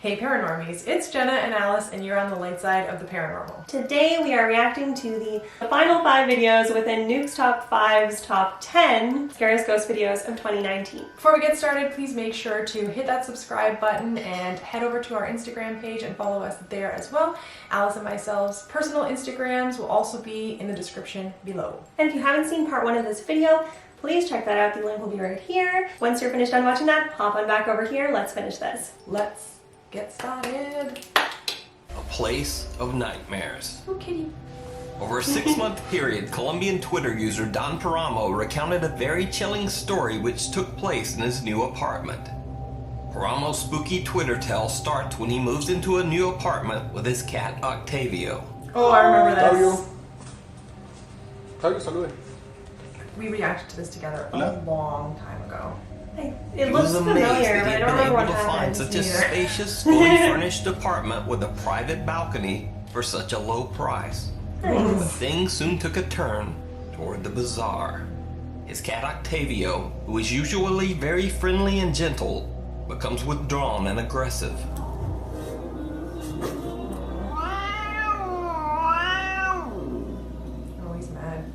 Hey Paranormies, it's Jenna and Alice, and you're on the light side of the paranormal. Today we are reacting to the final 5 videos within Nukes Top 5's Top 10 Scariest Ghost Videos of 2019. Before we get started, please make sure to hit that subscribe button and head over to our Instagram page and follow us there as well. Alice and myself's personal Instagrams will also be in the description below. And if you haven't seen part 1 of this video, please check that out. The link will be right here. Once you're finished watching that, hop on back over here. Let's finish this. Let's get started. A place of nightmares. Oh, kitty. Over a 6-month period, Colombian Twitter user Don Paramo recounted a very chilling story which took place in his new apartment. Paramo's spooky Twitter tale starts when he moves into a new apartment with his cat Octavio. Oh, I remember this. Octavio, salude. We reacted to this together a long time ago. It looks was amazed familiar, that but I he'd don't been remember able what to find happened. such a spacious, fully furnished apartment with a private balcony for such a low price. But things soon took a turn toward the bizarre. His cat Octavio, who is usually very friendly and gentle, becomes withdrawn and aggressive. Oh, he's mad.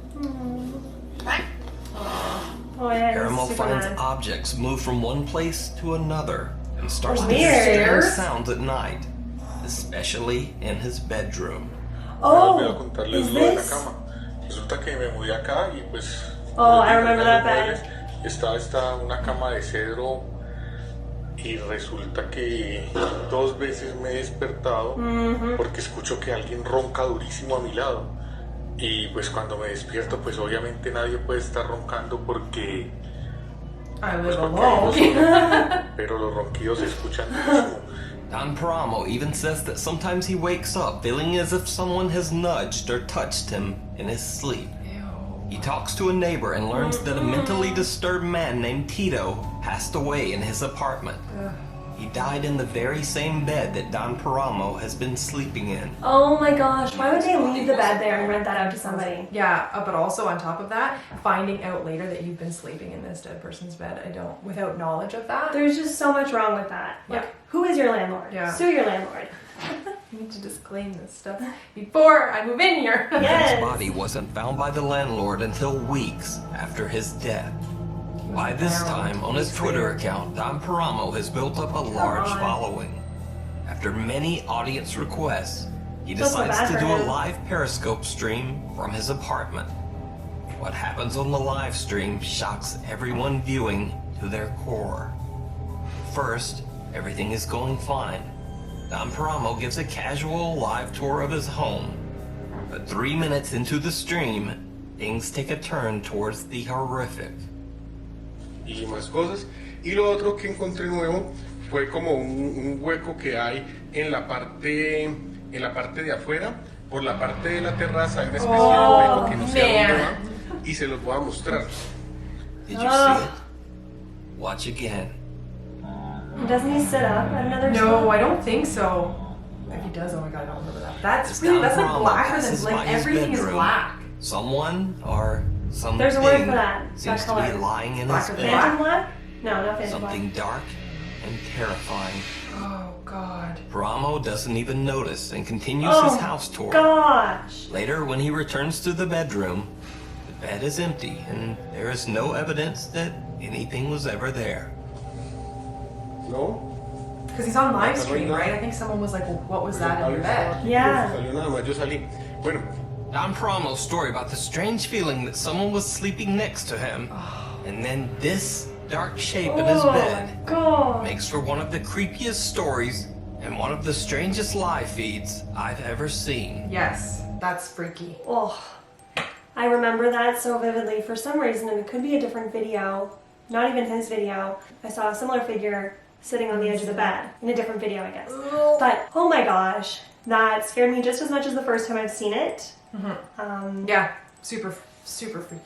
Oh yeah, Paranormal super finds mad. objects move from one place to another and starts to Weird. hear strange sounds at night, especially in his bedroom. Oh, Voy a contarles is lo de la this? cama. Resulta que me mudé acá y pues... Oh, I remember that bed. Estaba una cama de cedro y resulta que 2 veces me he despertado porque escucho que alguien ronca durísimo a mi lado. Y pues cuando me despierto, pues obviamente nadie puede estar roncando porque... I Pues live porque hay alone. unos sonidos, pero los ronquidos se escuchan durísimo. Don Paramo even says that sometimes he wakes up feeling as if someone has nudged or touched him in his sleep. He talks to a neighbor and learns that a mentally disturbed man named Tito passed away in his apartment. He died in the very same bed that Don Paramo has been sleeping in. Oh my gosh, why would they leave the bed there and rent that out to somebody? Yeah, but also on top of that, finding out later that you've been sleeping in this dead person's bed, without knowledge of that. There's just so much wrong with that. Like, Yeah. who is your landlord? Yeah. Sue your landlord. You need to disclaim this stuff before I move in here. Yes. His body wasn't found by the landlord until weeks after his death. By this time, on his Twitter account, Don Paramo has built up a large following. After many audience requests, he Feels so decides bad to for do a him. live Periscope stream from his apartment. What happens on the live stream shocks everyone viewing to their core. First, everything is going fine. Don Paramo gives a casual live tour of his home. But 3 minutes into the stream, things take a turn towards the horrific. Y más cosas. Y lo otro que encontré nuevo fue como un hueco que hay en la parte de afuera, por la parte de la terraza hay una especie de hueco que no sé a dónde va y se los voy a mostrar. Did you see it? Watch again. Doesn't he sit up at another No, I don't think so. If he does, oh my god, I don't remember that. That's really, that's like blacker than, like, everything is black. Someone or something There's a word for that. seems That to be color. lying in his Blacker than bed. Phantom black? No, not phantom Something black. dark and terrifying. Oh god. Paramo doesn't even notice and continues Oh, his house tour. gosh. Later, when he returns to the bedroom, the bed is empty and there is no evidence that anything was ever there. ¿No? Because he's on live stream, right? I think someone was like, well, what was that in your bed? Yeah. Salió nada más, yo salí. Bueno, Don Paramo's story about the strange feeling that someone was sleeping next to him, and then this dark shape in his Oh bed my god. makes for one of the creepiest stories and one of the strangest live feeds I've ever seen. Yes, that's freaky. Oh, I remember that so vividly for some reason, and it could be a different video, not even his video. I saw a similar figure sitting on the edge of the bed in a different video, I guess. But oh my gosh, that scared me just as much as the first time I've seen it. Yeah, super super freaky.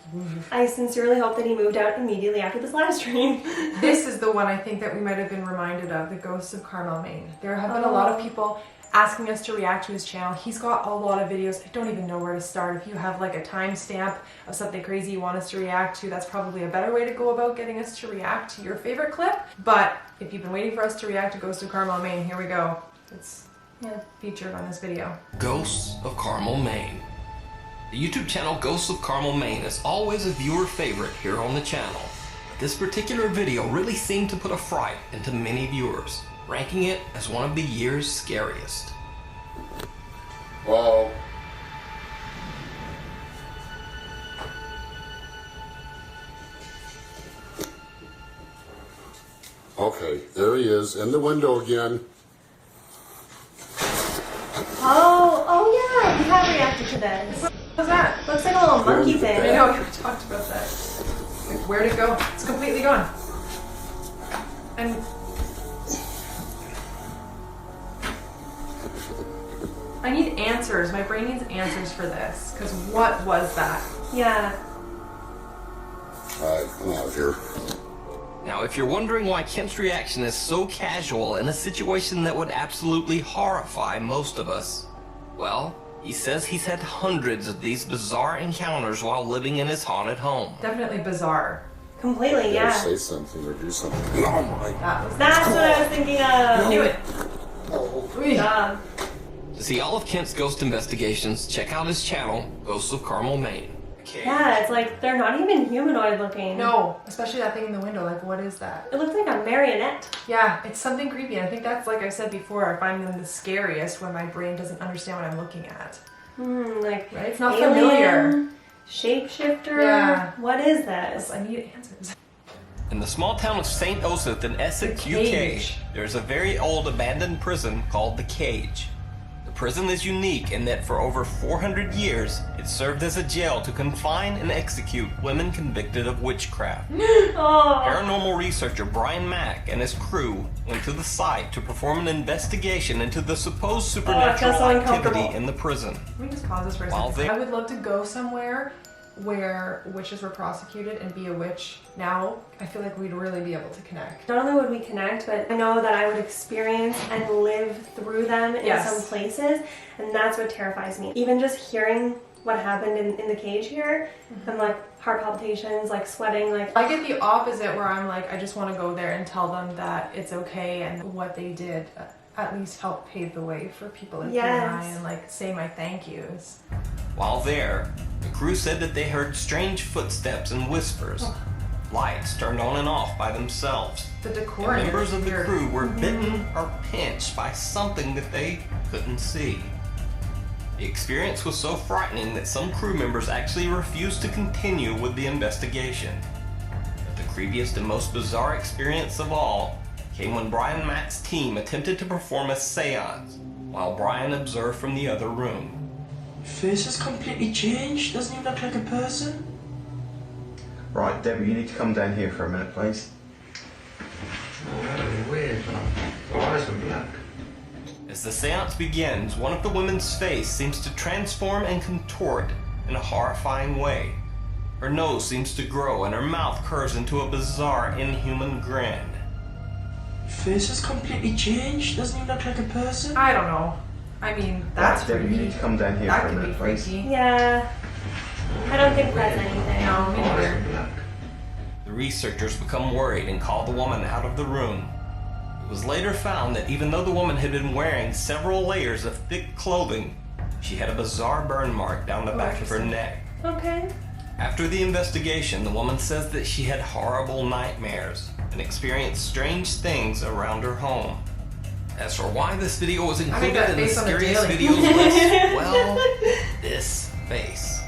I sincerely hope that he moved out immediately after this live stream. This is the one I think that we might have been reminded of, the Ghosts of Carmel, Maine. There have been a lot of people asking us to react to his channel. He's got a lot of videos. I don't even know where to start. If you have like a timestamp of something crazy you want us to react to, that's probably a better way to go about getting us to react to your favorite clip. But if you've been waiting for us to react to Ghosts of Carmel, Maine, here we go. It's featured on this video. Ghosts of Carmel, Maine. The YouTube channel Ghosts of Carmel, Maine is always a viewer favorite here on the channel. This particular video really seemed to put a fright into many viewers, ranking it as one of the year's scariest. Wow. Okay, there he is in the window again. Oh yeah, we have reacted to this. What's that? Looks like a little monkey thing. I know, we talked about that. Like, where'd it go? It's completely gone. And I need answers. My brain needs answers for this. Because what was that? Yeah. Alright, I'm out of here. Now, if you're wondering why Kent's reaction is so casual in a situation that would absolutely horrify most of us, well, he says he's had hundreds of these bizarre encounters while living in his haunted home. Definitely bizarre. Completely, Better yeah. say something or do something. Oh my. That's what I was thinking of. Knew it. Yeah. To see all of Kent's ghost investigations, check out his channel, Ghosts of Carmel, Maine. Yeah, it's like they're not even humanoid looking. No, especially that thing in the window. Like, what is that? It looks like a marionette. Yeah, it's something creepy. And I think that's, like I said before, I find them the scariest when my brain doesn't understand what I'm looking at. Like, Right? It's not alien, familiar. Shapeshifter. Yeah. What is this? I need answers. In the small town of St. Osyth in Essex, The UK, Cage. there's a very old abandoned prison called the Cage. The prison is unique in that for over 400 years, it served as a jail to confine and execute women convicted of witchcraft. Oh. Paranormal researcher Brian Mack and his crew went to the site to perform an investigation into the supposed supernatural so activity uncomfortable. in the prison. Let me just pause this for a While second. they- I would love to go somewhere where witches were prosecuted and be a witch. Now, I feel like we'd really be able to connect. Not only would we connect, but I know that I would experience and live through them in Yes. some places, and that's what terrifies me. Even just hearing what happened in the cage here, I'm like heart palpitations, like sweating, like I get the opposite where I'm like, I just want to go there and tell them that it's okay and what they did at least help pave the way for people like you and I, Yes. and like say my thank yous. While there, the crew said that they heard strange footsteps and whispers. Lights turned on and off by themselves. The decor And in here members is of the weird. crew were bitten or pinched by something that they couldn't see. The experience was so frightening that some crew members actually refused to continue with the investigation. But the creepiest and most bizarre experience of all came when Brian Mack's team attempted to perform a seance while Brian observed from the other room. Face has completely changed. Doesn't even look like a person. Right, Debbie, you need to come down here for a minute, please. Oh, that would be weird. Her eyes are black. As the seance begins, one of the women's face seems to transform and contort in a horrifying way. Her nose seems to grow and her mouth curves into a bizarre, inhuman grin. Face has completely changed. Doesn't even look like a person. I don't know. I mean, that's Right, Debbie, you freaky. need to come down here That for a could be minute, please. freaky. yeah. I don't think that's anything. No, me Her eyes neither. are black. The researchers become worried and call the woman out of the room. It was later found that even though the woman had been wearing several layers of thick clothing, she had a bizarre burn mark down the back of her neck. Okay. After the investigation, the woman says that she had horrible nightmares and experienced strange things around her home. As for why this video was included that in the face on the scariest daily. videos list, well, this face.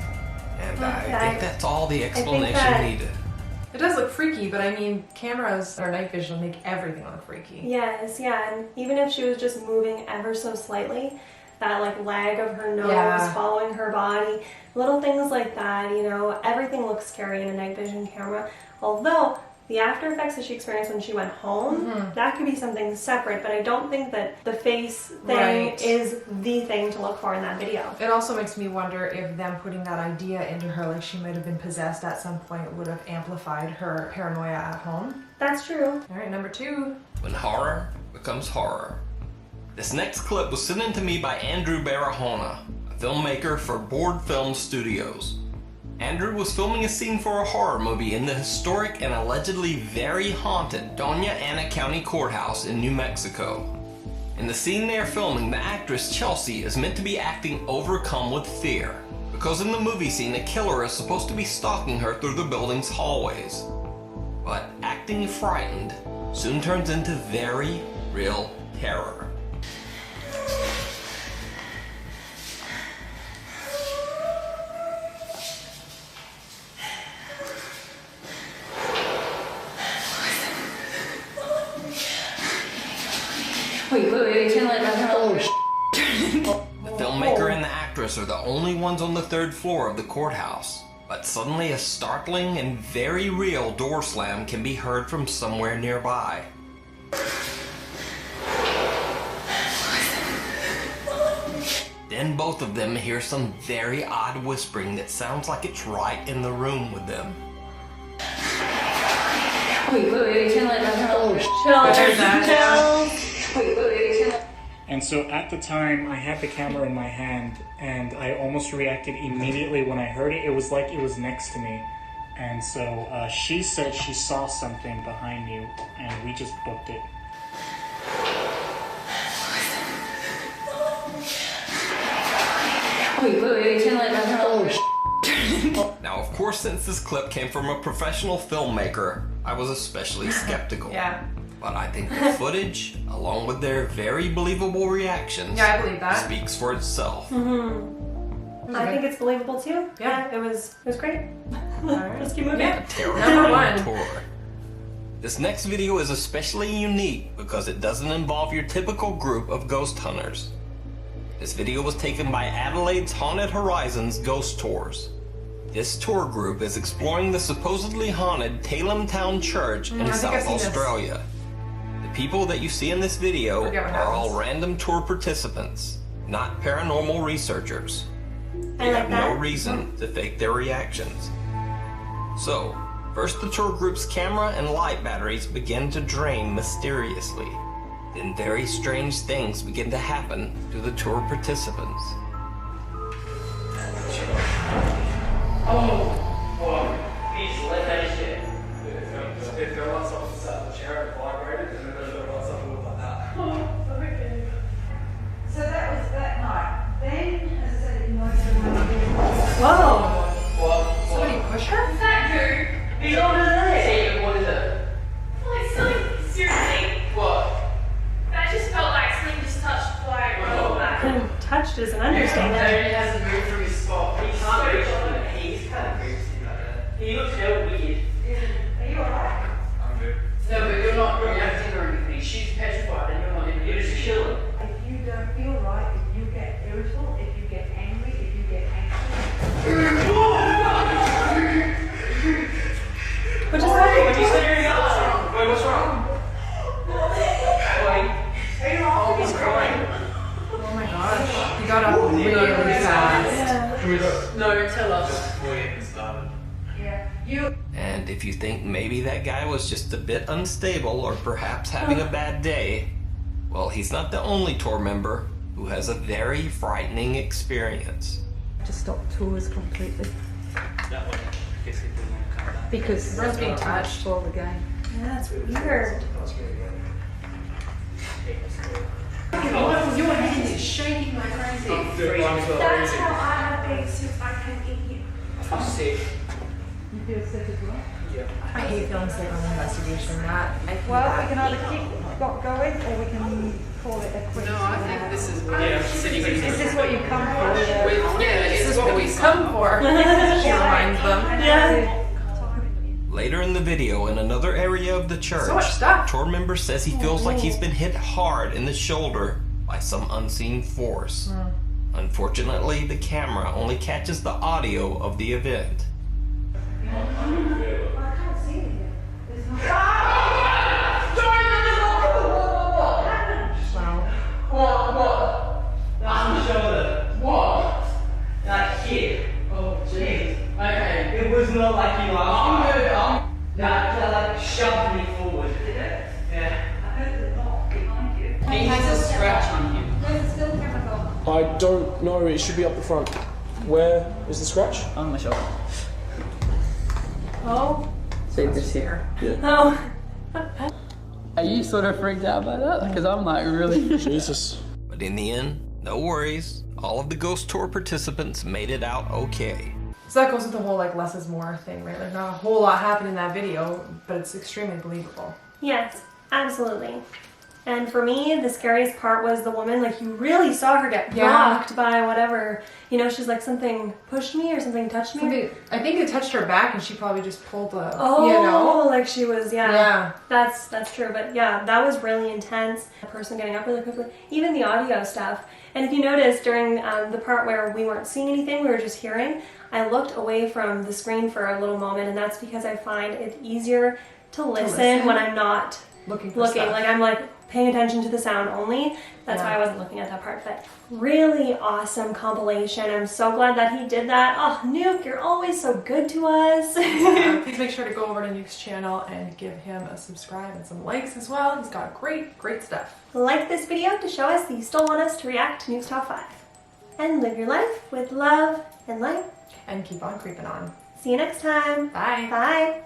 And I Okay. think that's all the that- explanation needed. It does look freaky, but I mean, cameras or night vision make everything look freaky. Yes, yeah, and even if she was just moving ever so slightly, that like lag of her nose Yeah. following her body, little things like that, you know, everything looks scary in a night vision camera. Although The after effects that she experienced when she went home, that could be something separate, but I don't think that the face thing is the thing to look for in that video. It also makes me wonder if them putting that idea into her, like she might have been possessed at some point, would have amplified her paranoia at home. That's true. All right, number 2. When horror becomes horror. This next clip was sent in to me by Andrew Barahona, a filmmaker for Board Film Studios. Andrew was filming a scene for a horror movie in the historic and allegedly very haunted Doña Ana County Courthouse in New Mexico. In the scene they are filming, the actress Chelsea is meant to be acting overcome with fear, because in the movie scene a killer is supposed to be stalking her through the building's hallways. But acting frightened soon turns into very real terror. The filmmaker and the actress are the only ones on the 3rd floor of the courthouse, but suddenly a startling and very real door slam can be heard from somewhere nearby. Then both of them hear some very odd whispering that sounds like it's right in the room with them. And so at the time, I had the camera in my hand, and I almost reacted immediately when I heard it. It was like it was next to me. And so she said she saw something behind you, and we just booked it. Now, of course, since this clip came from a professional filmmaker, I was especially skeptical. Yeah. But I think the footage, along with their very believable reactions, I believe that. speaks for itself. I think it's believable too. Yeah. It was great. All right. Let's keep moving. Yeah. Terrifying Number 1. tour. This next video is especially unique because it doesn't involve your typical group of ghost hunters. This video was taken by Adelaide's Haunted Horizons Ghost Tours. This tour group is exploring the supposedly haunted Talem Town Church in I think South I've seen this. Australia. The people that you see in this video Forget what are all happens. random tour participants, not paranormal researchers. I They like have no that. reason to fake their reactions. So, first the tour group's camera and light batteries begin to drain mysteriously. Then very strange things begin to happen to the tour participants. So that was that night. Then, as I said, it was Whoa. Somebody push her? That dude, he's on his leg. What is it? Like, something, seriously. What? That just felt like something just touched like my back. Touched is an understatement. He hasn't moved from his spot. He can't reach on it. He's kind of crazy like that. He looks hell weird. Are you alright? I'm good. No, but you're not reacting or anything. She's petrified and you're not even. You're just chilling. If you don't feel right, if you get irritable, if you get angry, if you get anxious. What just happened? When you said you're what's wrong? Wait, what's wrong? Wait. Oh, he's crying. Oh my gosh. He got up really fast. No, tell us. Yeah. You. And if you think maybe that guy was just a bit unstable or perhaps having a bad day, well, he's not the only tour member who has a very frightening experience. To stop tours completely because Everyone's being touched. for the game. Yeah, that's weird. Your hand is shaking like crazy. That's how I have been since I came in here. I'm sick. You feel sick as well? I hate feeling sick on the investigation. That I hate Well, that. we can either keep going or we can call it a quit. No, I think this is what Is this what you come for? this is what we come for. She reminds them. Yeah. Later in the video, in another area of the church, So much stuff. tour member says he feels like he's been hit hard in the shoulder by some unseen force. Unfortunately, the camera only catches the audio of the event. I can't see it yet. There's no. like shoved me forward. Did it? Yeah. I heard the knock behind you. He has a scratch on him. Where's the still chemical? I don't know. It should be up the front. Where is the scratch? On my shoulder. Oh. See this here. Oh. Are you sort of freaked out by that? Because I'm like really. Jesus. But in the end, no worries. All of the ghost tour participants made it out okay. So that goes with the whole like less is more thing, right? Like not a whole lot happened in that video, but it's extremely believable. Yes, absolutely. And for me, the scariest part was the woman, like you really saw her get rocked by whatever. You know, she's like, something pushed me or something touched me. I think it touched her back and she probably just pulled the, Oh, you know? like she was, Yeah. That's true. But yeah, that was really intense. The person getting up really quickly, even the audio stuff. And if you notice during the part where we weren't seeing anything, we were just hearing, I looked away from the screen for a little moment, and that's because I find it easier to listen when I'm not looking. Like I'm like paying attention to the sound only. That's why I wasn't looking at that part. But really awesome compilation. I'm so glad that he did that. Oh, Nuke, you're always so good to us. Please make sure to go over to Nuke's channel and give him a subscribe and some likes as well. He's got great stuff. Like this video to show us that you still want us to react to Nuke's Top 5. And live your life with love and light. And keep on creeping on. See you next time. Bye. Bye.